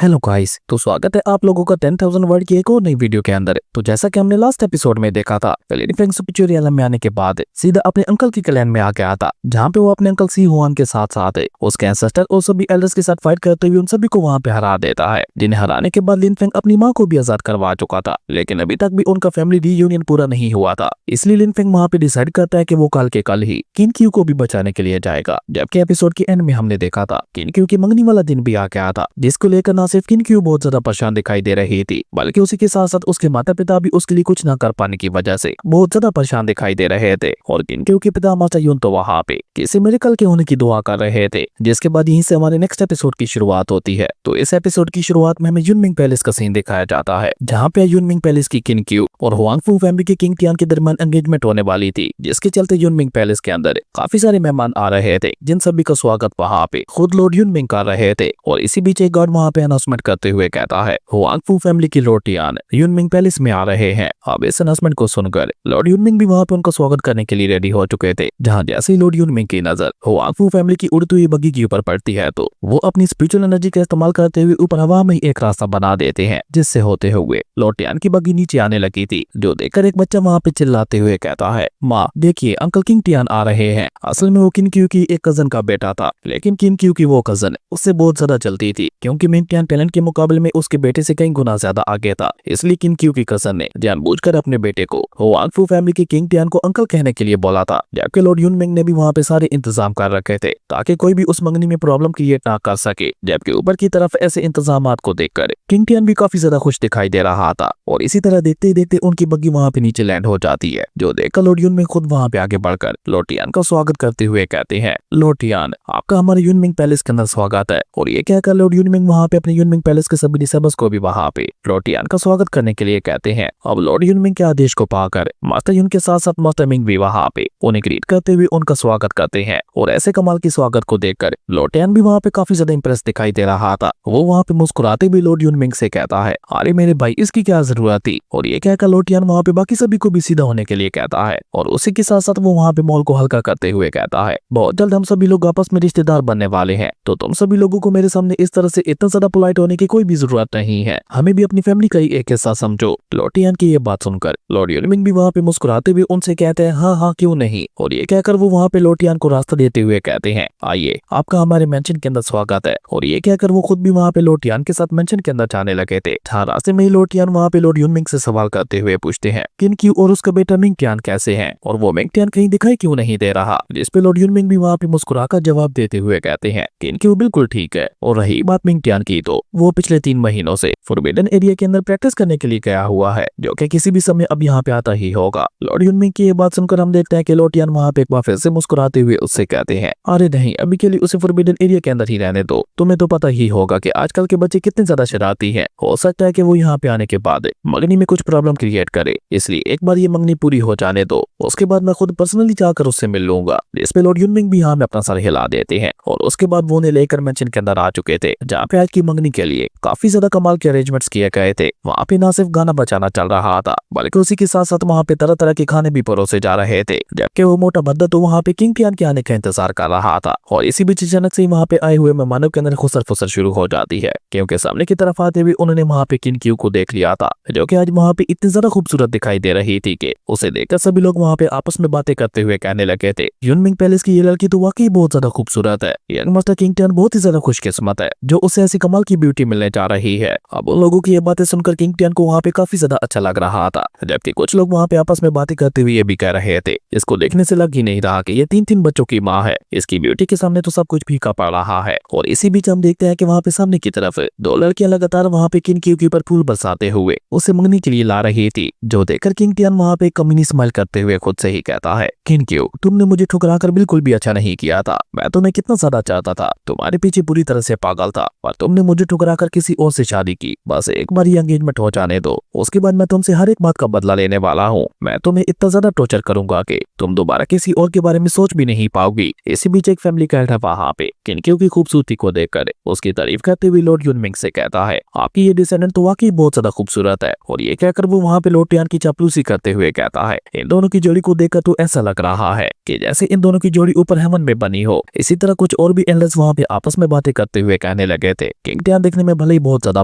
Hello guys, तो स्वागत है आप लोगों का 10,000 वर्ड की एक और नई वीडियो के अंदर। तो जैसा कि हमने लास्ट एपिसोड में देखा था, लिन फेंग सुपरचुरी आलम में आने के बाद सीधा अपने अंकल की क्लैन में आ गया था, जहां पे वो अपने अंकल सी हुआन के साथ साथ उसके एंसेस्टर और सभी एल्डर्स के साथ फाइट करते हुए उन सभी को वहां पे हरा देता है। जिन्हें हराने के बाद लिन फेंग अपनी माँ को भी आजाद करवा चुका था, लेकिन अभी तक भी उनका फैमिली रीयूनियन पूरा नहीं हुआ था। इसलिए लिन फेंग वहां पे डिसाइड करता है कि वो कल के कल ही किन क्यू को भी बचाने के लिए जाएगा। जबकि एपिसोड के एंड में हमने देखा था किन क्यू की मंगनी वाला दिन भी आ गया था, जिसको लेकर ना सिर्फ किन क्यू बहुत ज्यादा परेशान दिखाई दे रही थी, बल्कि उसी के साथ साथ उसके माता पिता भी उसके लिए कुछ न कर पाने की वजह से बहुत ज्यादा परेशान दिखाई दे रहे थे। और किनक्यू के पिता मास्टर यून तो वहाँ पे किसी मिरेकल के होने की दुआ कर रहे थे। जिसके बाद यहीं से हमारे नेक्स्ट एपिसोड की शुरुआत होती है। तो इस एपिसोड की शुरुआत में हमें यूनमिंग पैलेस का सीन दिखाया जाता है, जहाँ पे यूनमिंग पैलेस की किनक्यू और हुआंगफू फैमिली की किंग टियान के दरमियान एंगेजमेंट होने वाली थी, जिसके चलते यूनमिंग पैलेस के अंदर काफी सारे मेहमान आ रहे थे, जिन सभी का स्वागत वहाँ पे खुद लॉर्ड यूनमिंग कर रहे थे। और इसी बीच एक गार्ड वहाँ पे अनाउंसमेंट करते हुए कहता है हुआंगफू फैमिली की लॉर्ड टियान यूनमिंग पैलेस में आ रहे हैं। अब इस अनाउंसमेंट को सुनकर लॉर्ड यूनमिंग भी वहाँ पे उनका स्वागत करने के लिए रेडी हो चुके थे। जहाँ जैसे ही लॉर्ड यूनमिंग की नजर हुआंगफू फैमिली की उड़ती हुई बग्गी के ऊपर पड़ती है, तो वो अपनी स्पिरिचुअल एनर्जी का इस्तेमाल करते हुए ऊपर हवा में ही एक रास्ता बना देते हैं, जिससे होते हुए लॉर्ड टियान की बग्गी नीचे आने लगी थी। जो देखकर एक बच्चा वहाँ पे चिल्लाते हुए कहता है, माँ देखिए अंकल किंग टियान आ रहे हैं। असल में वो किन क्यू की एक कजन का बेटा था, लेकिन किन क्यू की वो कजन उससे बहुत ज्यादा चलती थी, क्योंकि मिंग टियान टैलेंट के मुकाबले में उसके बेटे से कई गुना ज्यादा आगे था। इसलिए किन क्यू की कजन ने जानबूझकर अपने बेटे को हुआंगफू फैमिली के किंग टियान को अंकल कहने के लिए बोला था। जबकि लॉर्ड यूनमिंग ने भी वहाँ पे सारे इंतजाम कर रखे थे, ताकि कोई भी उस मंगनी में प्रॉब्लम क्रिएट ना कर सके। जबकि ऊपर की तरफ ऐसे इंतजाम को देखकर किंग टियान भी काफी ज्यादा खुश दिखाई दे रहा था। और इसी तरह देखते ही देखते उनकी बग्गी वहाँ पे नीचे लैंड हो जाती है, जो देखकर लॉर्ड यूनमिंग खुद वहाँ पे आगे बढ़कर लॉर्ड टियान का स्वागत करते हुए कहते हैं, लॉर्ड टियान आपका हमारे यूनमिंग पैलेस के अंदर स्वागत है। और ये कहकर लॉर्ड यूनमिंग वहाँ पे अपने यूनमिंग पैलेस के सभी डिसेबल्स को भी वहाँ पे लॉर्ड टियान का स्वागत करने के लिए कहते हैं। अब लॉर्ड यूनमिंग के आदेश को पाकर मास्टर यून के साथ साथ मास्टर मिंग भी वहाँ पे उन्हें ग्रीट करते हुए उनका स्वागत करते हैं। और ऐसे कमाल की स्वागत को देखकर लॉर्ड टियान भी वहाँ पे काफी ज्यादा इंप्रेस दिखाई दे रहा था। वो वहाँ पे मुस्कुराते हुए लॉर्ड यूनमिंग से कहता है, अरे मेरे भाई इसकी क्या जरूरत थी। और ये कहकर लॉर्ड टियान वहाँ पे बाकी सभी को भी सीधा होने के लिए कहता है। और उसी के साथ साथ वो वहाँ पे मॉल को हल्का करते हुए कहता है, बहुत जल्द हम सभी लोग आपस में रिश्तेदार बनने वाले हैं, तो तुम सभी लोगों को मेरे सामने इस तरह से इतना ज्यादा पोलाइट होने की कोई भी जरूरत नहीं है। हमें भी अपनी फैमिली का ही एक हिस्सा समझो। लॉर्ड टियान की ये बात सुनकर लॉर्ड यूनमिंग भी वहाँ पे मुस्कुराते हुए उनसे कहते हैं, हाँ हाँ क्यों नहीं। और ये कहकर वो वहाँ पे लॉर्ड टियान को रास्ता देते हुए कहते हैं, आइए आपका हमारे मेंशन के अंदर स्वागत है। और ये कहकर वो खुद भी वहाँ पे लॉर्ड टियान के साथ मेंशन के अंदर जाने लगे थे। रास्ते में ही लॉर्ड टियान वहाँ पे लॉर्ड यूनमिंग से सवाल करते हुए पूछते हैं, किन क्यू और उसका बेटा मिंग टियान कैसे हैं, और वो मिंग टियान कहीं दिखाई क्यों नहीं दे रहा। जिसपे लॉर्ड यूनमिंग भी वहाँ पे मुस्कुराकर जवाब देते हुए कहते हैं, किन क्यू बिल्कुल ठीक है। और रही बात मिंग टियान की, तो वो पिछले 3 महीनों से फॉरबिडन एरिया के अंदर प्रैक्टिस करने के लिए गया हुआ है, जो कि किसी भी समय अब यहाँ पे आता ही होगा। लॉर्ड यूनमिंग की ये बात सुनकर हम देखते हैं कि लॉर्ड टियान वहाँ पे एक बार फिर से मुस्कुराते हुए उससे कहते हैं, अरे नहीं अभी के लिए उसे फॉरबिडन एरिया के अंदर ही रहने दो। तुम्हें तो पता ही होगा कि आजकल के बच्चे कितने ज्यादा शरारती हैं। हो सकता है कि वो यहाँ पे आने के बाद मंगनी में कुछ प्रॉब्लम क्रिएट करे, इसलिए एक बार ये मंगनी पूरी हो जाने दो, उसके बाद मैं खुद पर्सनली जाकर उससे मिल लूंगा। इस पे लॉर्ड यूनमिंग भी यहाँ में अपना सर हिला देते हैं। और उसके बाद वो उन्हें लेकर मेंशन के अंदर आ चुके थे, जहाँ पे आज की मंगनी के लिए काफी ज्यादा कमाल के अरेंजमेंट्स किए गए थे। वहाँ पे ना सिर्फ गाना बजाना चल रहा था, बल्कि उसी के साथ साथ वहाँ पे तरह तरह के खाने भी परोसे जा रहे थे। जबकि वो मोटा बंदा तो वहाँ पे किंग टियान के आने का इंतजार कर रहा था। और इसी बीच अचानक से वहाँ पे आए हुए मेहमानों के अंदर खुसर फुसर शुरू हो जाती है, क्योंकि सामने की तरफ आते हुए उन्होंने वहाँ पे किन क्यू को देख लिया था, जो कि आज वहाँ पे इतनी ज्यादा खूबसूरत दिखाई दे रही थी कि उसे देखकर सभी लोग वहाँ पे आपस में बातें करते हुए कहने लगे थे, यूनमिंग पैलेस की ये लड़की तो वाकई बहुत ज्यादा खूबसूरत है। यंग मास्टर किंग टियान बहुत ही ज्यादा खुशकिस्मत है जो उसे ऐसी कमाल की ब्यूटी मिलने जा रही है। अब उन लोगों की ये बातें सुनकर किंग टियान को वहाँ पे काफी ज्यादा अच्छा लग रहा था। जबकि कुछ लोग वहाँ पे आपस में बातें करते हुए ये भी कह रहे थे, इसको देखने से लग ही नहीं रहा कि ये 3 बच्चों की माँ है। इसकी ब्यूटी के सामने तो सब कुछ फीका पड़ रहा है। और इसी बीच हम देखते हैं कि वहाँ पे सामने की तरफ 2 लड़कियां लगातार वहाँ पे किन क्यू के ऊपर फूल बरसाते हुए उसे मंगनी के लिए ला रही थी, जो देखकर किंग टियान वहाँ पे कमीनी स्माइल करते हुए खुद से ही कहता है, किन क्यू तुमने मुझे ठुकरा कर बिल्कुल भी अच्छा नहीं किया था। मैं तुम्हें कितना ज्यादा चाहता था, तुम्हारे पीछे पूरी तरह से पागल था, और तुमने मुझे ठुकरा कर किसी और से शादी की। बस एक बार ये एंगेजमेंट हो जाने दो, उसके बाद मैं तुमसे हर एक बात का बदला लेने वाला हूँ। मैं तुम्हें इतना ज्यादा टॉर्चर करूंगा कि तुम दोबारा किसी और के बारे में सोच भी नहीं पाओगी। इसी बीच एक फैमिली कैरेक्टर वहाँ पे किन क्यू की खूबसूरती को देखकर उसकी तारीफ करते हुए लॉर्ड यूनमिंग से कहता है, आपकी ये डिसेंडेंट तो वाकई बहुत ज्यादा खूबसूरत है। और ये कहकर वो वहाँ पे लोटियान की चापलूसी करते हुए कहता है, इन दोनों की जोड़ी को देखकर तो ऐसा लग रहा है कि जैसे इन दोनों की जोड़ी ऊपर हेवन में बनी हो। इसी तरह कुछ और भी एल्डर्स वहाँ पे आपस में बातें करते हुए कहने लगे थे, किंग टियान देखने में भले ही बहुत ज्यादा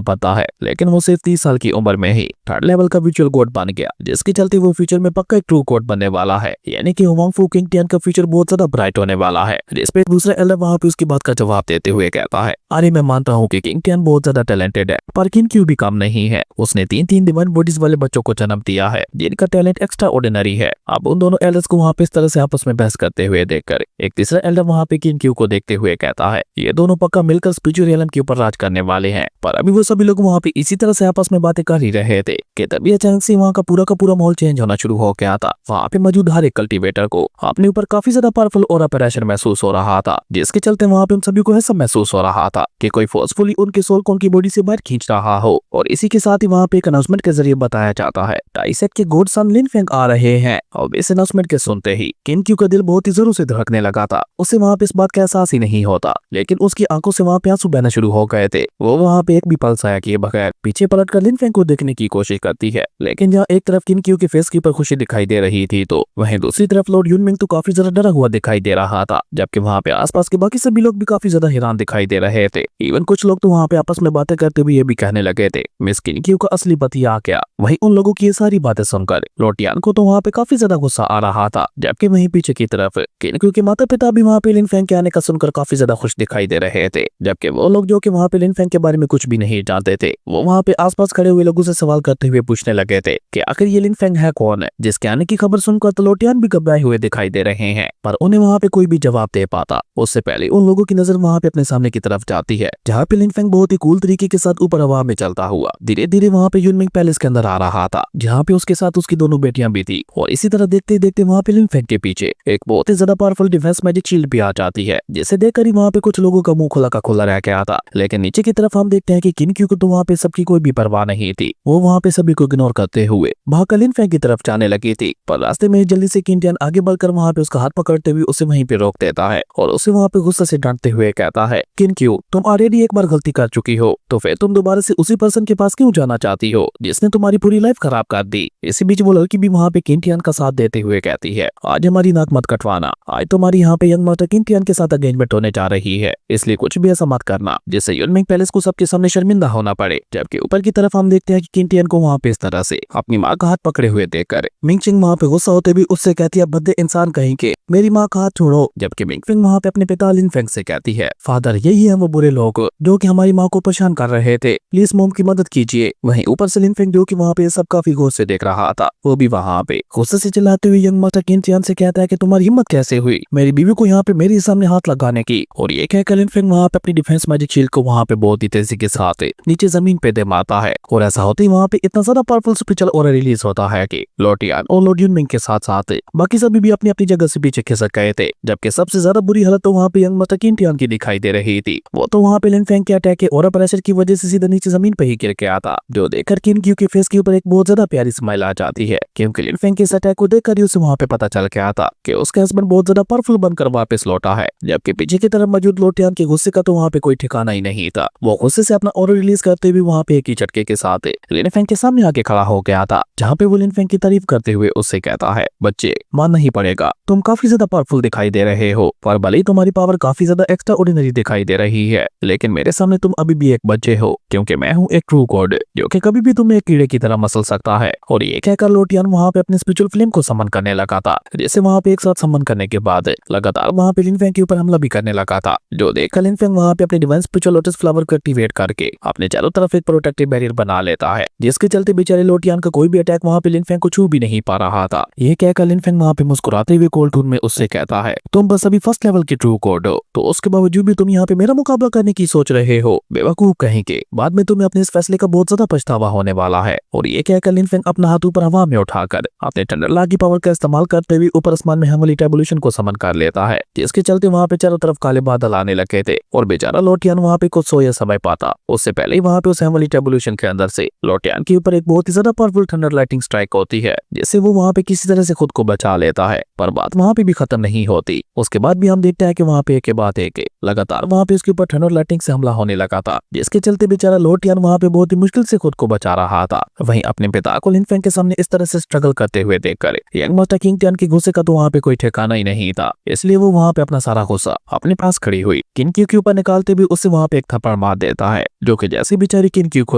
पता है, लेकिन वो सिर्फ 30 साल की उम्र में ही 3rd लेवल का वर्चुअल गॉड बन गया, जिसके चलते वो फ्यूचर में पक्का एक ट्रू गॉड बनने वाला है। यानी कि हुआंग फू किंग टियान का फ्यूचर बहुत ज्यादा ब्राइट होने वाला है। जिस पे दूसरा एल्डर वहाँ पे उसकी बात का जवाब देते हुए कहता है, अरे मैं मानता हूँ कि किंग टियान बहुत ज्यादा टैलेंटेड है, पर किन क्यों भी कम नहीं है। उसने 3 डिवाइन बॉडीज वाले बच्चों को जन्म दिया है जिनका टैलेंट एक्स्ट्रा ऑर्डिनरी है। अब उन दोनों एल्डर्स को वहाँ पे इस तरह से आपस में बहस करते हुए देखकर एक तीसरा एल्डर वहाँ पे किन क्यू को देखते हुए कहता है, ये दोनों पक्का मिलकर स्पिरिचुअल रियलम के ऊपर राज करने वाले हैं। पर अभी वो सभी लोग वहाँ पे इसी तरह से आपस में बातें कर ही रहे थे कि तभी अचानक से वहाँ का पूरा माहौल चेंज होना शुरू हो गया था। वहाँ पे मौजूद हर एक कल्टीवेटर को अपने ऊपर काफी ज्यादा पावरफुल ऑरा प्रेशर महसूस हो रहा था, जिसके चलते वहाँ पे उन सभी को ऐसा महसूस हो रहा था कि कोई फोर्सफुली उनके सोल को उनकी बॉडी से बाहर खींच रहा हो। और इसी के साथ ही वहाँ पे एक अनाउंसमेंट के जरिए बताया जाता है, टाइसेट के गॉड सन लिन फेंग आ रहे हैं। और इस अनाउंसमेंट के सुनते ही किन क्यू का दिल बहुत ही जोरों से धड़कने लगा था। उसे वहाँ पे इस बात का एहसास ही नहीं होता, लेकिन उसकी आंखों से वहाँ पे आंसू बहना शुरू हो गए थे। वो वहाँ पे एक भी पल साया किए बगैर पीछे पलट कर लिन फेंग को देखने की कोशिश करती है, लेकिन जहाँ एक तरफ किन क्यू के फेस के ऊपर खुशी दिखाई दे रही थी, तो वहीं दूसरी तरफ लॉर्ड यूनमिंग तो काफी ज्यादा डरा हुआ दिखाई दे रहा था। जबकि वहाँ पे आसपास के बाकी सभी लोग भी काफी ज्यादा हैरान दिखाई दे रहे थे। इवन कुछ लोग तो वहाँ पे आपस में बातें करते हुए ये भी कहने लगे थे, मिस किन क्यू का असली पति आ गया। वहीं उन लोगों की ये सारी बातें सुनकर लॉर्ड यान को तो वहाँ पे काफी ज्यादा गुस्सा आ रहा था। जबकि वहीं पीछे की तरफ किन क्यू के माता पिता भी वहाँ पे लिन फेंग के आने का सुनकर काफी ज्यादा खुश दिखाई दे रहे थे। जबकि वो लोग जो कि वहाँ पे लिन फेंग के बारे में कुछ भी नहीं जानते थे, वो वहाँ पे आसपास खड़े हुए लोगों से सवाल करते हुए पूछने लगे थे कि आखिर ये लिन फेंग है कौन है, जिसके आने की खबर सुनकर तो लोटियान भी घबराए हुए दिखाई दे रहे हैं। पर उन्हें वहाँ पे कोई भी जवाब दे पाता उससे पहले उन लोगों की नजर वहाँ पे अपने सामने की तरफ जाती है, जहाँ पे लिन फेंग बहुत ही कूल तरीके के साथ ऊपर हवा में चलता हुआ धीरे धीरे वहाँ पे यूनमिंग पैलेस के अंदर आ रहा था, जहाँ पे उसके साथ उसकी दोनों बेटियां भी थी। और इसी तरह देखते देखते वहाँ पे लिन फेंग के पीछे एक बहुत ही ज्यादा पावरफुल डिफेंस मैजिक शील्ड भी आ जाती है, जिसे देखकर ही वहाँ पे कुछ लोगों का मुंह खुला का खुला रह गया था। लेकिन नीचे की तरफ हम देखते हैं कि किन क्यू को तो वहाँ पे सबकी कोई भी परवाह नहीं थी। वो वहाँ पे सभी को इग्नोर करते हुए भागकर लिन फेंग की तरफ जाने लगी थी, पर रास्ते में जल्दी से किन टियान आगे बढ़कर वहाँ पे उसका हाथ पकड़ते हुए उसे वहीं पे रोक देता है और उसे वहाँ पे गुस्से से डांटते हुए कहता है, किन क्यू तुम ऑलरेडी एक बार गलती कर चुकी हो, तो फिर तुम दोबारा से उसी पर्सन के पास क्यों जाना चाहती हो जिसने तुम्हारी पूरी लाइफ खराब कर दी। इसी बीच वो लड़की भी वहाँ पे किन टियान का साथ देते हुए कहती है, आज हमारी नाक मत कटवाना, आज तुम्हारी यहाँ पे यंग माता किन टियान के साथ एंगेजमेंट होने जा रही है, इसलिए कुछ भी ऐसा मत करना जिससे यूनमिंग पैलेस को सबके सामने शर्मिंदा होना पड़े। जबकि ऊपर की तरफ हम देखते हैं कि किन टियान को वहाँ पे इस तरह से अपनी माँ का हाथ पकड़े हुए देखकर मिंगचिंग वहाँ पे गुस्सा होते भी उससे कहती है, भद्दे इंसान कहीं के, मेरी माँ का हाथ छोड़ो। जबकि मिंगफिंग वहाँ पे अपने पिता लिन फेंग से कहती है, फादर यही है वो बुरे लोग जो कि हमारी माँ को परेशान कर रहे थे, प्लीज मोम की मदद कीजिए। वहीं ऊपर से लिन फेंग जो कि वहाँ पे सब काफी गौर से देख रहा था, वो भी वहाँ पे गुस्से से चिल्लाते हुए यंग मास्टर किन टियान से कहता है कि तुम्हारी हिम्मत कैसे हुई मेरी बीवी को यहाँ पे मेरे सामने हाथ लगाने की। और ये कहकर लिन फेंग वहाँ पे अपनी डिफेंस मैजिक शील्ड को वहाँ पे बहुत ही तेजी के साथ नीचे जमीन पे दे मारता है। और ऐसा होते ही वहाँ पे इतना ज्यादा पावरफुल स्पिरिचुअल ऑरा रिलीज होता है कि लॉर्ड यान और लॉर्ड यूनमिंग के साथ साथ बाकी सभी भी अपनी अपनी जगह से पीछे खिसक गए थे। जबकि सबसे ज्यादा बुरी हालत तो वहाँ पे यंग मास्टर किन टियान की दिखाई दे रही थी। वो तो वहाँ पे लिन फेंग के अटैक के ऑरा प्रेशर की वजह से सीधा नीचे जमीन पे ही गिर गया था, जो देखकर किन क्यू के फेस के ऊपर एक बहुत ज्यादा प्यारी स्माइल आ जाती है, क्योंकि लिन फेंग के इस अटैक को देखकर ही उसे वहाँ पे पता चल गया था कि उसका हस्बैंड बहुत ज्यादा पावरफुल बनकर वापस लौटा है। जबकि पीछे की तरफ मौजूद लोटियान के गुस्से का तो वहाँ पे कोई ठिकाना ही नहीं था। वो गुस्से से अपना ऑरा रिलीज करते हुए वहाँ पे एक ही झटके के साथ लिन फेंग के सामने आके खड़ा हो गया था, जहाँ पे वो लिन फेंग की तारीफ करते हुए उससे कहता है, बच्चे मानना ही पड़ेगा तुम काफी ज्यादा पावरफुल दिखाई दे रहे हो, पर भले ही तुम्हारी पावर काफी ज्यादा एक्स्ट्रा ऑर्डिनरी दिखाई दे रही है, लेकिन मेरे सामने तुम अभी भी एक बच्चे हो, क्योंकि मैं हूँ एक ट्रू गॉड जो कि कभी भी तुम्हें एक कीड़े की तरह मसल सकता है। और ये कहकर लोटियान वहाँ पे अपने स्पिरिचुअल फ्लेम को समन करने लगा था, जिसे वहाँ पे एक साथ समन करने के बाद लगातार वहाँ पे लिन फेंग के ऊपर हमला भी करने लगा था, जो देखकर लिन फेंग वहाँ पे अपने डिवाइन स्पिरिचुअल लोटस फ्लावर को एक्टिवेट करके अपने चारों तरफ एक प्रोटेक्टिव बैरियर बना लेता है, जिसके चलते बेचारे लोटियान का कोई भी अटैक वहाँ पे लिन फेंग को छू भी नहीं पा रहा था। ये कहकर लिन फेंग वहाँ पे मुस्कुराते हुए कोल्ड टून में उससे कहता है, तुम बस अभी फर्स्ट लेवल के ट्रू गॉड हो, तो उसके बावजूद भी तुम यहाँ पे मेरा मुकाबला करने की सोच रहे हो, बेवकूफ कहेंगे, बाद में तुम्हें अपने इस फैसले का बहुत ज्यादा पछतावा होने वाला है। और ये कहकर लिन फेंग अपना हाथ ऊपर हवा में उठाकर अपने थंडरलॉ की पावर का इस्तेमाल करते हुए ऊपर आसमान में हेवनली टैबुलेशन को समन कर लेता है, जिसके चलते वहाँ पे चारों तरफ काले बादल आने लगे थे। और बेचारा लोटियान वहाँ पे कुछ सोया समय पाता उससे पहले ही वहाँ पे उस हेवनली टैबुलेशन के अंदर से लोटियान के ऊपर एक बहुत ही ज्यादा पावरफुल थंडर लाइटिंग स्ट्राइक होती है, जिससे वो वहाँ पे किसी तरह से खुद को बचा लेता है। पर बात वहाँ पे भी खत्म नहीं होती, उसके बाद भी हम देखते हैं कि वहाँ पे एक के बाद एक लगातार वहाँ पे उसके ऊपर थंडर लाइटिंग से हमला होने लगा था, जिसके चलते बेचारा लोटियान वहाँ पे बहुत ही मुश्किल से खुद को बचा रहा था। वहीं अब अपने पिता को लिन फेंग के सामने इस तरह से स्ट्रगल करते हुए देखकर यंग मास्टर किंग टियान के गुस्से का तो वहाँ पे कोई ठिकाना ही नहीं था। इसलिए वो वहाँ पे अपना सारा गुस्सा अपने पास खड़ी हुई किन क्यू के ऊपर निकालते हुए उससे वहाँ पे एक थप्पड़ मार देता है, जो कि जैसे बेचारी किन क्यू को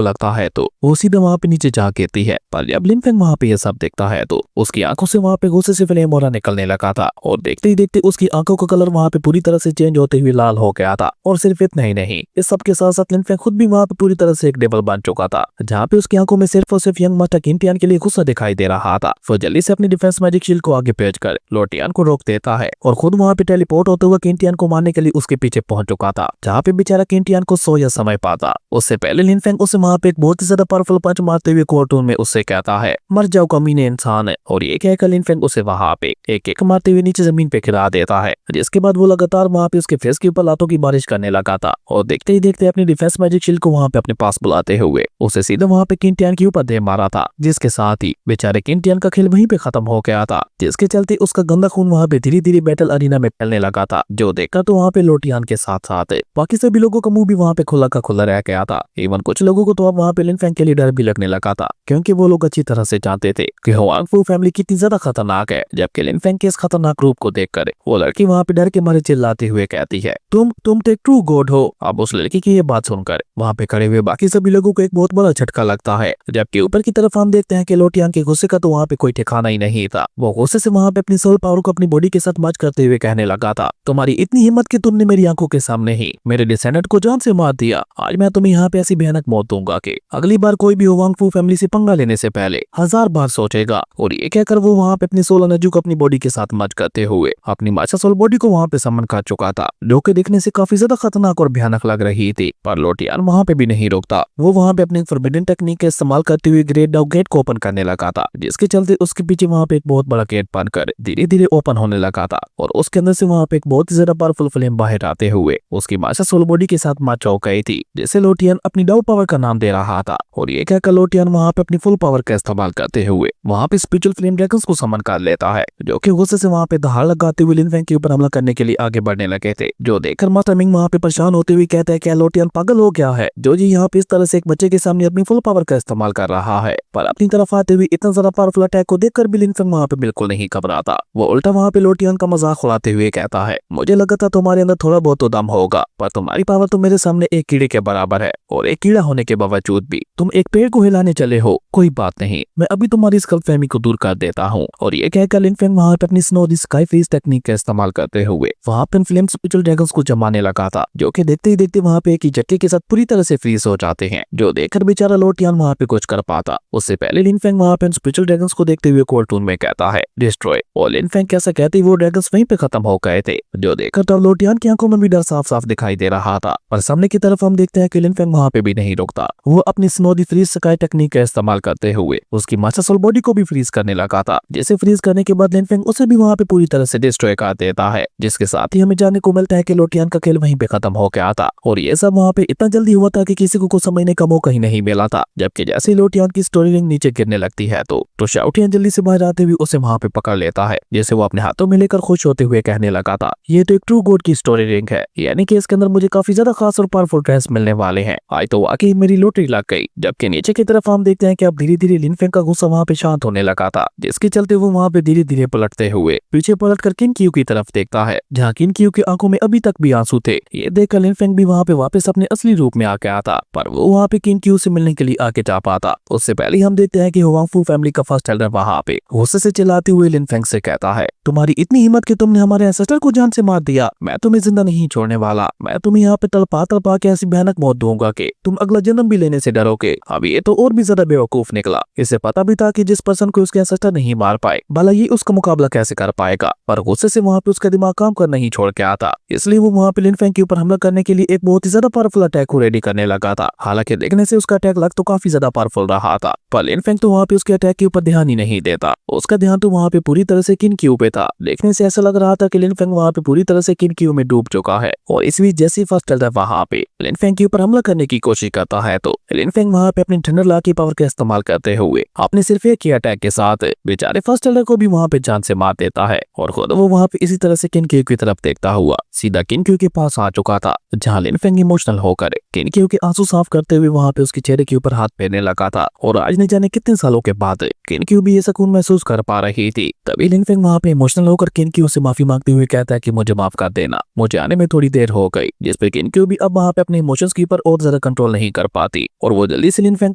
लगता है तो वो सीधा वहाँ पे नीचे जा गिरती है। पर जब लिन फेंग वहाँ पे ये सब देखता है तो उसकी आंखों से वहाँ पे गुस्से से फ्लेम और निकलने लगा था और देखते ही देखते उसकी आंखों का कलर वहाँ पे पूरी तरह से चेंज होते हुए लाल हो गया था। और सिर्फ इतना ही नहीं, इस सब के साथ साथ लिन फेंग खुद भी वहाँ पे पूरी तरह से एक डेविल बन चुका था, जहाँ पे उसकी आंखों में सिर्फ और सिर्फ यंग मास्टर किन टियान के लिए गुस्सा दिखाई दे रहा था। वो जल्दी से अपनी डिफेंस मैजिक शील्ड को आगे भेजकर लोटियान को रोक देता है और खुद वहाँ पे टेलीपोर्ट होते हुए किन टियान को मारने के लिए उसके पीछे पहुंच चुका था, जहाँ पे बेचारा किन टियान को सो या समय पाता। उससे पहले लिन फेंग उसे वहाँ पे एक बहुत ही ज्यादा पावरफुल पंच मारते हुए कार्टून में उससे कहता है मर जाओ कमीने इंसान है, और ये कहकर लिन फेंग उसे वहाँ पे एक एक मारते हुए नीचे जमीन पे गिरा देता है, जिसके बाद वो लगातार वहाँ पे उसके फेस के ऊपर लातों की बारिश करने लगा था। और देखते ही देखते अपनी डिफेंस मैजिक शील्ड को वहाँ पे अपने पास बुलाते हुए उसे सीधा वहाँ पे किन टियान के ऊपर दे मारा था, जिसके साथ ही बेचारे किन टियान का खेल वहीं पे खत्म हो गया था, जिसके चलते उसका गंदा खून वहाँ पे धीरे धीरे बैटल अरीना में फैलने लगा था, जो देखकर तो वहाँ पे लोटियान के साथ साथ बाकी सभी लोगों का मुंह भी वहाँ पे खुला का खुला रह गया था। इवन कुछ लोगों को तो अब वहाँ पे लिन फेंग के लिए डर भी लगने लगा था, क्योंकि वो लोग अच्छी तरह से जानते थे कि हुआंग फू फैमिली कितनी ज्यादा खतरनाक है। जबकि लिन फेंग के इस खतरनाक रूप को देखकर वो लड़की वहाँ पे डर के मारे चिल्लाते हुए कहती है तुम तो एक ट्रू गॉड हो। अब उस लड़की की ये बात सुनकर वहाँ पे खड़े हुए बाकी सभी लोगों को एक बहुत बड़ा झटका लगता है। जबकि ऊपर की तरफ हम देखते हैं कि लोटियान के गुस्से का तो वहाँ पे कोई ठिकाना ही नहीं था। वो गुस्से से वहाँ पे अपनी सोल पावर को अपनी बॉडी के साथ मर्ज करते हुए कहने लगा था तुम्हारी इतनी हिम्मत कि तुमने मेरी आंखों के सामने ही मेरे डिसेंडेंट को जान से मार दिया। आज मैं तुम्हें यहाँ पे ऐसी भयानक मौत दूंगा कि अगली बार कोई भी हुआंग फू फैमिली से पंगा लेने से पहले 1000 बार सोचेगा। और ये कहकर वो वहाँ पे अपनी सोल एनर्जी को अपनी बॉडी के साथ मर्ज करते हुए अपनी मास्टर सोल बॉडी को वहाँ पे समन कर चुका था, जो कि देखने से काफी ज्यादा खतरनाक और भयानक लग रही थी। पर लोटियान वहाँ पे भी नहीं रोकता, वो वहाँ पे अपनी फॉरबिडन टेक्निक का इस्तेमाल करते हुए ग्रेट डाउ गेट को ओपन करने लगा था, जिसके चलते उसके पीछे वहाँ पे एक बहुत बड़ा गेट बनकर धीरे धीरे ओपन होने लगा था और उसके अंदर से वहाँ पे एक बहुत ही ज्यादा पावरफुल फ्लेम बाहर आते हुए उसकी मास्टर सोल बॉडी के साथ मर्ज हो गई थी, जिसे लोटियन अपनी डाउ पावर का नाम दे रहा था। और ये कहकर लोटियन वहाँ पे अपनी फुल पावर का इस्तेमाल करते हुए वहाँ पे स्पिरिचुअल फ्लेम ड्रैगन्स को समन कर लेता है, जो कि गुस्से से वहाँ पे दहाड़ लगाते हुए लिन फेंग के ऊपर हमला करने के लिए आगे बढ़ने लगे थे। जो देखकर मास्टर मिंग वहाँ पे परेशान होते हुए कहता है क्या लोटियन पागल हो गया है जो जी यहाँ पे इस तरह से एक बच्चे के सामने अपनी फुल पावर का इस्तेमाल कर रहा है। पर अपनी तरफ आते हुए इतना ज्यादा पावरफुल अटैक को देखकर भी लिन फेंग वहाँ पे बिल्कुल नहीं घबराता। वो उल्टा वहाँ पे लोटियन का मजाक उड़ाते हुए कहता है मुझे लगा था तुम्हारे अंदर थोड़ा बहुत तो दम होगा, पर तुम्हारी पावर तो मेरे सामने एक कीड़े के बराबर है, और एक कीड़ा होने के बावजूद भी तुम एक पेड़ को हिलाने चले हो। कोई बात नहीं, मैं अभी तुम्हारी इस गलतफहमी को दूर कर देता हूँ। और ये कहकर लिन फेंग वहाँ पे अपनी snow the sky freeze technique का इस्तेमाल करते हुए वहाँ पे फ्लेम स्पिरिचुअल ड्रैगन्स को जमाने लगा था, जो कि देखते ही देखते वहाँ पे एक ही झटके के साथ पूरी तरह से फ्रीज हो जाते हैं, जो देखकर बेचारा लोटियन वहाँ पे कुछ कर पाता। उससे पहले लिन फेंग वहाँ पे स्पिरिचुअल ड्रैगन्स को देखते हुए कार्टून में कहता है डिस्ट्रॉय, और लिन फेंग कैसा कहते ही वो ड्रैगन्स वहीं पे खत्म हो गए थे, जो देखकर तब लोटियन की आंखों में भी डर साफ साफ दिखाई दे रहा था। पर सामने की तरफ हम देखते हैं कि लिन फेंग वहाँ पे भी नहीं रुकता, वो अपनी snow the freeze sky technique का इस्तेमाल करते हुए उसकी मास्टर सोल बॉडी को भी फ्रीज करने लगा था, जिसे फ्रीज करने के बाद लिन फेंग उसे भी वहाँ पे पूरी तरह से डिस्ट्रॉय कर देता है, जिसके साथ ही हमें जानने को मिलता है कि लोटियन का खेल वहीं पे खत्म हो गया था। और ये सब वहाँ पे इतना जल्दी हुआ था कि किसी को कुछ समझने का मौका ही नहीं मिला था। जबकि जैसे ही लोटियन की स्टोरी रिंग नीचे गिरने लगती है तो शाओटियन जल्दी से बाहर आते हुए उसे वहाँ पे पकड़ लेता है, जिसे वो अपने हाथों में लेकर खुश होते हुए कहने लगा था ये तो एक ट्रू गॉड की स्टोरी रिंग है, यानी कि इसके अंदर मुझे काफी ज्यादा खास और पावरफुल ड्रेस मिलने वाले हैं। आज तो वाकई मेरी लॉटरी लग गई। जबकि नीचे की तरफ हम देखते हैं कि अब धीरे धीरे लिन फेंग का गुस्सा वहाँ पे शांत होने लगा था, जिसके चलते वो वहाँ पे धीरे धीरे पलटते हुए पीछे पलट कर किन क्यू की तरफ देखता है, जहाँ किन क्यू की आंखों में अभी तक भी आंसू थे। ये देखकर लिन फेंग भी वहाँ पे वापस अपने असली रूप में आ गया था, पर वो वहाँ पे किन क्यू से मिलने के लिए आगे जा पाता। उससे पहले हम देखते हैं कि हुआंग फू फैमिली का फर्स्ट एल्डर वहाँ पे गुस्से से चिल्लाते हुए लिन फेंग से कहता है तुम्हारी इतनी हिम्मत कि तुमने हमारे एंसेस्टर को जान से मार दिया, मैं तुम्हें जिंदा नहीं छोड़ने वाला। मैं तुम्हें यहाँ पे तड़पा के ऐसी भयानक मौत दूंगा कि तुम अगला जन्म भी लेने से डरोगे। अब ये तो और भी ज्यादा बेवकूफ निकला। इसे पता भी था कि जिस पर्सन को उसके एंसेस्टर नहीं मार पाए भला ये उसका मुकाबला कैसे कर पाएगा, पर गुस्से से वहाँ पे उसका दिमाग काम करना ही छोड़ के आता। इसलिए वो वहाँ पे लिन फेंग के ऊपर हमला करने के लिए एक बहुत ही ज्यादा पावरफुल अटैक को रेडी करने लगा था। हालांकि देखने से उसका अटैक लग तो काफी ज्यादा पावरफुल रहा था, पर लिन फेंग तो वहाँ पे उसके अटैक के ऊपर ध्यान ही नहीं देता। उसका ध्यान तो वहाँ पे पूरी तरह से किन क्यू पे था। देखने से ऐसा लग रहा था कि लिन फेंग वहाँ पे पूरी तरह से किन क्यू में डूब चुका है। और इस बीच जैसे फर्स्ट एल्डर वहाँ पे लिन फेंग के ऊपर हमला करने की कोशिश करता है तो लिन फेंग वहाँ पे अपनी थंडर लॉ की पावर का इस्तेमाल करते हुए अपने सिर्फ एक ही अटैक के साथ बेचारे फर्स्ट एल्डर को भी वहाँ पे जान से मार देता है। और खुद वो वहाँ पे इसी तरह से किन क्यू की तरफ देखता हुआ सीधा किन क्यू के पास आ चुका था, जहाँ लिन फेंग इमोशनल होकर किन क्यू के आंसू साफ करते हुए वहाँ पे उसके चेहरे के ऊपर हाथ फेरने लगा था। और आज नहीं जाने कितने सालों के बाद किनक्यू भी ये सुकून महसूस कर पा रही थी। तभी लिनफेंग वहाँ पे इमोशनल होकर किनक्यू से माफी मांगते हुए कहता है कि मुझे माफ कर देना, मुझे आने में थोड़ी देर हो गई। जिस पे किनक्यू भी अब वहाँ पे अपने इमोशंस के ऊपर और ज्यादा कंट्रोल नहीं कर पाती और वो जल्दी से लिनफेंग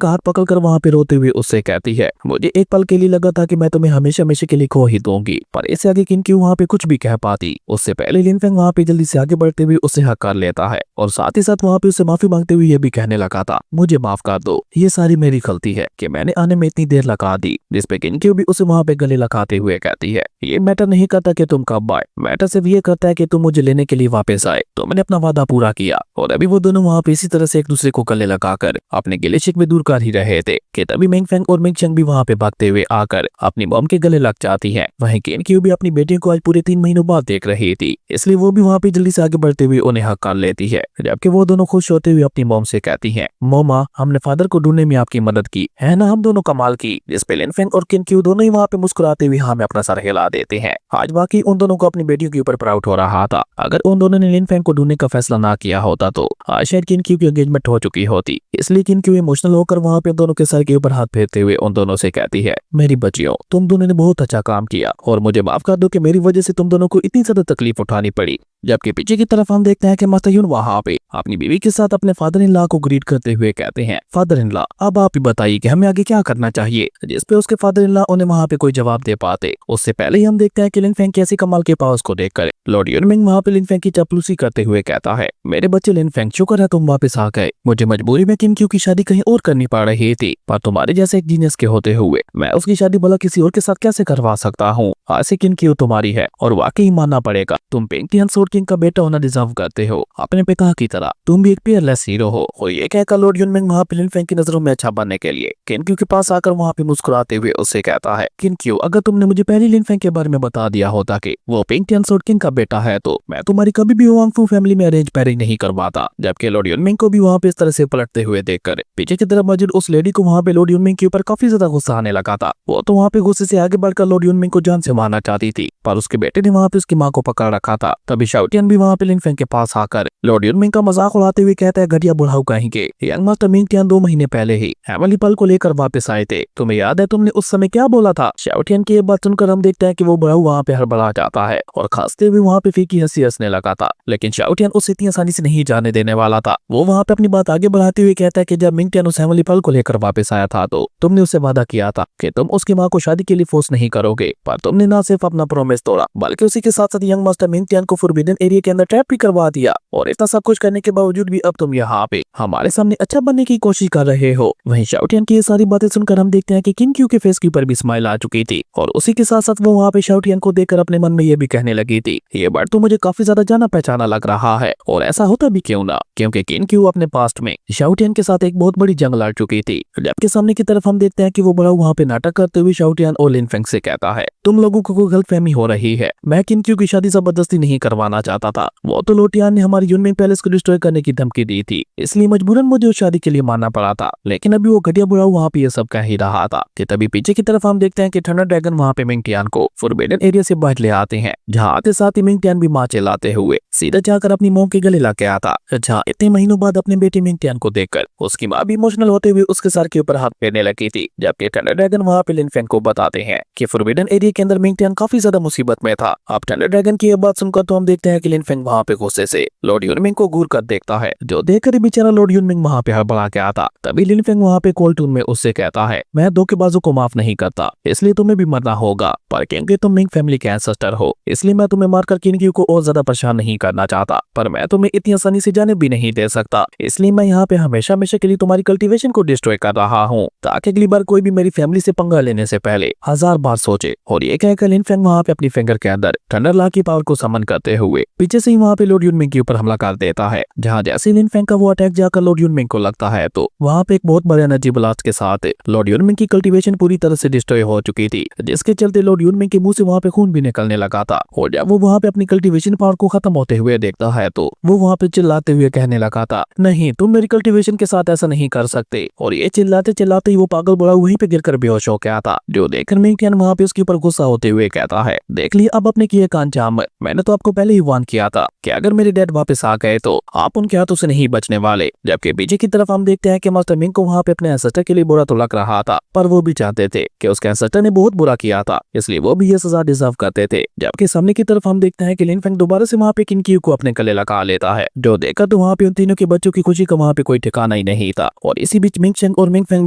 का हाथ पकड़कर वहाँ पे रोते हुए उससे कहती है, मुझे एक पल के लिए लगा था कि मैं तुम्हें हमेशा हमेशा के लिए खो ही दूंगी। पर इससे आगे किनक्यू वहाँ पे कुछ भी कह पाती उससे पहले लिनफेंग वहाँ पे जल्दी से आगे बढ़ते हुए उससे हक कर लेता है और साथ ही साथ वहाँ पे उससे माफी मांगते हुए ये भी कहने लगा था, मुझे माफ कर दो, ये सारी मेरी गलती है कि मैंने आने में इतनी देर लगा दी। जिस पे किनक्यू भी उसे वहाँ पे गले लगाते हुए कहती है, ये मैटर नहीं करता कि तुम कब आए, मैटर सिर्फ ये करता है कि तुम मुझे लेने के लिए वापस आए। तो मैंने अपना वादा पूरा किया। और अभी वो दोनों वहाँ पे इसी तरह से एक दूसरे को गले लगाकर अपने गिले शिकवे दूर कर ही रहे थे कि तभी मिंगफेंग और मिंगचंग भी वहाँ पे भागते हुए आकर अपनी मॉम के गले लग जाती है। वहीं किनक्यू भी अपनी बेटी को आज पूरे 3 महीनों बाद देख रही थी, इसलिए वो भी वहाँ पे जल्दी से आगे बढ़ते हुए उन्हें हक कर लेती है। जबकि वो दोनों खुश होते हुए अपनी मॉम से कहती है, मोमा हमने फादर को ढूंढने में आपकी मदद की है ना, हम दोनों कमाल की। जिस पे लिनफेंग और किनक्यू दोनों ही वहाँ पे मुस्कुराते हुए हमें अपना सर हिला देते हैं। आज वाकई उन दोनों को अपनी बेटियों के ऊपर प्राउड हो रहा था। अगर उन दोनों ने लिनफेंग को ढूंढने का फैसला ना किया होता तो आज शायद किनक्यू की एंगेजमेंट हो चुकी होती। इसलिए किनक्यू इमोशनल होकर वहाँ पे दोनों के सर के ऊपर हाथ फेरते हुए उन दोनों से कहती है, मेरी बच्चियों तुम दोनों ने बहुत अच्छा काम किया और मुझे माफ कर दो कि मेरी वजह से तुम दोनों को इतनी ज्यादा तकलीफ उठानी पड़ी। जबकि पीछे की तरफ हम देखते हैं कि मास्टर यून वहाँ पे अपनी बीवी के साथ अपने फादर इन लॉ को ग्रीट करते हुए कहते हैं, फादर इन लॉ अब आप ही बताइए कि हमें आगे क्या करना चाहिए। जिस पे उसके फादर इन लॉ उन्हें वहाँ पे कोई जवाब दे पाते उससे पहले ही हम देखते हैं कि लिनफेंग कैसी कमाल के पावर्स को देखकर लॉर्ड यूनमिंग वहाँ पे लिनफेंग की चापलूसी करते हुए कहता है, मेरे बच्चे लिनफेंग शुक्र है तुम वापस आ गए। मुझे मजबूरी में किनक्यू की शादी कहीं और करनी पड़ रही थी, पर तुम्हारे जैसे एक जीनियस के होते हुए मैं उसकी शादी भला किसी और के साथ कैसे करवा सकता हूँ। आज से किनक्यू तुम्हारी है और वाकई मानना पड़ेगा तुम पिंक सोर्ड किंग का बेटा होना डिजर्व करते हो। अपने पिता की तरह तुम भी एक पियरलेस हीरो हो। और ये कहकर लॉर्ड यूनमिंग वहाँ पे लिनफेंग की नजरों में अच्छा बनने के लिए किनक्यू के पास आकर वहाँ पे मुस्कुराते हुए उससे कहता है, किनक्यू अगर तुमने मुझे पहले लिनफेंग के बारे में बता दिया होता कि वो पिंक सोर्ड किंग का बेटा है तो मैं तुम्हारी कभी भी वांगफू फैमिली में अरेंज मैरिज नहीं करवाता। जबकि लॉर्ड यूनमिंग को भी वहाँ पे इस तरह से पलटते हुए देखकर पीछे की तरफ मौजूद उस लेडी को वहाँ पे लॉर्ड यूनमिंग के ऊपर काफी ज्यादा गुस्सा आने लगा था। वो तो वहाँ पे गुस्से से आगे बढ़कर लॉर्ड यूनमिंग को जान से मारना चाहती थी, पर उसके बेटे ने वहाँ पे उसकी माँ को पकड़ रखा था। तभी शाओटियन भी वहाँ पे लिनफेंग के पास आकर लॉर्ड यूनमिंग का मजाक उड़ाते हुए कहता है, घटिया बुढ़ाऊ कहेंगे, यंग मास्टर मिंगटियन 2 महीने पहले ही हेमली पल को लेकर वापस आए थे, तुम्हें याद है तुमने उस समय क्या बोला था। शाओटियन की ये बात सुनकर हम देखते हैं कि वो बुढ़ाऊ वहाँ पे हड़बड़ा जाता है और खांसते हुए वहाँ पे फीकी हंसी हंसने लगा था। लेकिन शाओटियन उसे इतनी आसानी से नहीं जाने देने वाला था। वो वहाँ पे अपनी बात आगे बढ़ाते हुए कहता है कि जब मिंगटियन उस हेमली पल को लेकर वापस आया था तो तुमने उससे वादा किया था कि तुम उसकी माँ को शादी के लिए फोर्स नहीं करोगे, पर तुमने ना सिर्फ अपना प्रॉमिस तोड़ा बल्कि उसी के साथ साथ यंग मास्टर मिंगटियन को फॉरबिडन एरिया के अंदर ट्रैप भी करवा दिया। और इतना सब कुछ करने के बावजूद भी अब तुम यहाँ पे हमारे सामने अच्छा बनने की कोशिश कर रहे हो। वहीं शाओटियन की ये सारी बातें सुनकर हम देखते हैं कि किनक्यू के फेस के ऊपर भी स्माइल आ चुकी थी और उसी के साथ साथ वो वहाँ पे शाओटियन को देखकर अपने मन में ये भी कहने लगी थी, ये बात तो मुझे काफी ज्यादा जाना पहचाना लग रहा है। और ऐसा होता भी क्यों ना, क्योंकि किनक्यू अपने पास्ट में शाओटियन के साथ एक बहुत बड़ी जंग लड़ चुकी थी। जबकि सामने की तरफ हम देखते हैं कि वो बड़ा वहाँ पे नाटक करते हुए शाओटियन और लिनफेंग से कहता है, तुम लोगों को कोई गलतफहमी हो रही है, मैं किनक्यू की शादी जबरदस्ती नहीं करवाना चाहता था। वो तो लोटियान ने हमारी यूनमिंग पैलेस को डिस्ट्रॉय करने की धमकी दी थी, इसलिए मजबूरन मुझे उस शादी के लिए मानना पड़ा था। लेकिन अभी वो घटिया बुढ़ाऊ वहाँ पे ये सब कह ही रहा था कि तभी पीछे की तरफ हम देखते हैं कि थंडर ड्रैगन वहाँ पे मिंगटियन को फॉरबिडन एरिया से बाहर ले आते हैं, जहाँ आते साथ ही मिंगटियन भी माँ चिल्लाते हुए सीधा जाकर अपनी मॉम के गले लग गया था। जहाँ इतने महीनों बाद अपने बेटे मिंगटियन को देखकर उसकी माँ भी इमोशनल होते हुए उसके सर के ऊपर हाथ फेरने लगी थी। जबकि थंडर ड्रैगन वहाँ पे लिनफेंग को बताते हैं कि फॉरबिडन एरिया के अंदर मिंगटियन काफी ज्यादा मुसीबत में था। अब थंडर ड्रैगन की ये बात सुनकर तो हम देखते हैं कि लिनफेंग वहाँ पे गुस्से से लॉर्ड यूनमिंग को घूर कर देखता है, जो देखकर बेचारा लॉर्ड यूनमिंग वहाँ पे हड़बड़ा गया था। तभी लिनफेंग वहाँ पे कोल्ड टून में उससे कहता है, मैं धोखेबाजों को माफ नहीं करता, इसलिए तुम्हें भी मरना होगा, पर क्योंकि तुम मिंग फैमिली के एंसेस्टर हो इसलिए मैं तुम्हें मारकर किनक्यू को और ज्यादा परेशान नहीं करना चाहता, पर मैं तुम्हें इतनी आसानी से जाने भी नहीं दे सकता, इसलिए मैं यहाँ पे हमेशा हमेशा के लिए तुम्हारी कल्टीवेशन को डिस्ट्रॉय कर रहा हूँ, ताकि अगली बार कोई भी मेरी फैमिली से पंगा लेने से पहले 1000 बार सोचे। और ये कहकर लिनफेंग वहाँ पे अपनी फिंगर के अंदर थंडर लॉ की पावर को समन करते हुए पीछे से ही वहाँ पे लॉर्ड यूनमिंग के ऊपर हमला कर देता है। जहाँ जैसे लिनफेंग का वो अटैक जाकर लॉर्ड यूनमिंग को लगता है तो वहाँ पे एक बहुत बड़े एनर्जी ब्लास्ट के साथ लॉर्ड यूनमिंग की कल्टीवेशन पूरी तरह से डिस्ट्रॉय हो चुकी थी, जिसके चलते लॉर्ड यूनमिंग के मुंह से वहाँ पे खून भी निकलने लगा था। और जब वो वहाँ पे अपनी कल्टीवेशन पावर को खत्म होते हुए देखता है तो वो वहाँ पे चिल्लाते हुए कहने लगा था, नहीं तुम मेरी कल्टीवेशन के साथ ऐसा नहीं कर सकते। और ये चिल्लाते चिल्लाते ही वो पागल बड़ा वहीं पे गिरकर बेहोश हो गया था, जो देखकर मिंगटियन वहाँ पे उसके ऊपर गुस्सा होते हुए कहता है, देख लिया अब अपने किए का अंजाम, मैंने तो आपको पहले ही वार्न किया था कि अगर मेरे डैड वापस आ गए तो आप उनके हाथों से नहीं बचने वाले। जबकि पीछे की तरफ हम देखते हैं कि मास्टर मिंग को वहाँ पे अपने एंसेस्टर के लिए बुरा तो लग रहा था, पर वो भी चाहते थे कि उसके एंसेस्टर ने बहुत बुरा किया था, इसलिए वो भी ये सजा डिजर्व करते थे। जबकि सामने की तरफ हम देखते हैं कि लिन फेंग दोबारा से वहाँ पे किनक्यू को अपने गले लगा लेता है, जो देखकर तो वहाँ पे उन तीनों के बच्चों की खुशी का वहाँ पे कोई ठिकाना ही नहीं था। और इसी बीच मिंग चेंग और मिंग फेंग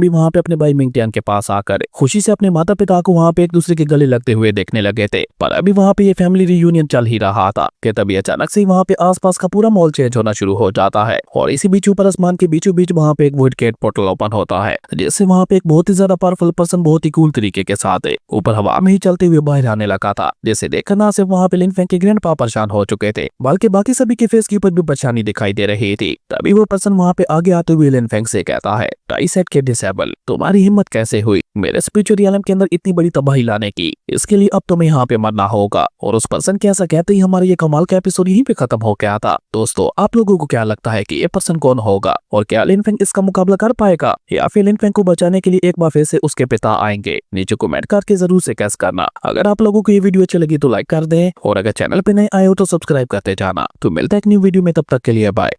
भी वहाँ पे अपने भाई मिंग टियान के पास आकर खुशी से अपने माता पिता को वहाँ पे एक दूसरे के गले लगते हुए देखने लगे थे। पर अभी वहाँ पे ये फैमिली रियूनियन चल ही रहा था कि तभी अचानक से वहाँ पे आसपास का पूरा मॉल चेंज होना शुरू हो जाता है और इसी बीच ऊपर आसमान के बीचों बीच वहाँ पे एक वॉइड गेट पोर्टल ओपन होता है, जिससे वहाँ पे एक बहुत ही ज्यादा पावरफुल पर्सन बहुत ही कूल तरीके के साथ ऊपर हवा में ही चलते हुए बाहर आने लगा था, जिसे देखकर ना सिर्फ वहाँ पे लिन फेंग के ग्रैंडपा परेशान हो चुके थे, बल्कि बाकी सभी के फेस के ऊपर भी परेशानी दिखाई दे रही थी। तभी वो पर्सन वहाँ पे आगे आते हुए लिन फेंग से कहता है, टाई सेट के डिसेबल, तुम्हारी हिम्मत कैसे हुई मेरे स्पिरिचुअल आलम के अंदर इतनी बड़ी तबाही लाने की? इसके लिए अब तुम्हें यहाँ पे मरना होगा। और उस पर्सन के ऐसा कहते ही हमारा ये कमाल का एपिसोड यहीं पे खत्म हो गया था। दोस्तों, आप लोगों को क्या लगता है कि ये पर्सन कौन होगा और क्या लिन फेंग इसका मुकाबला कर पाएगा या फिर लिन फेंग को बचाने के लिए एक बार फिर से उसके पिता आएंगे? नीचे कमेंट करके जरूर से कैस करना। अगर आप लोगों को ये वीडियो अच्छी लगी तो लाइक कर दें और अगर चैनल पे नए आए हो तो सब्सक्राइब करते जाना। तो मिलता है एक न्यू वीडियो में, तब तक के लिए बाय।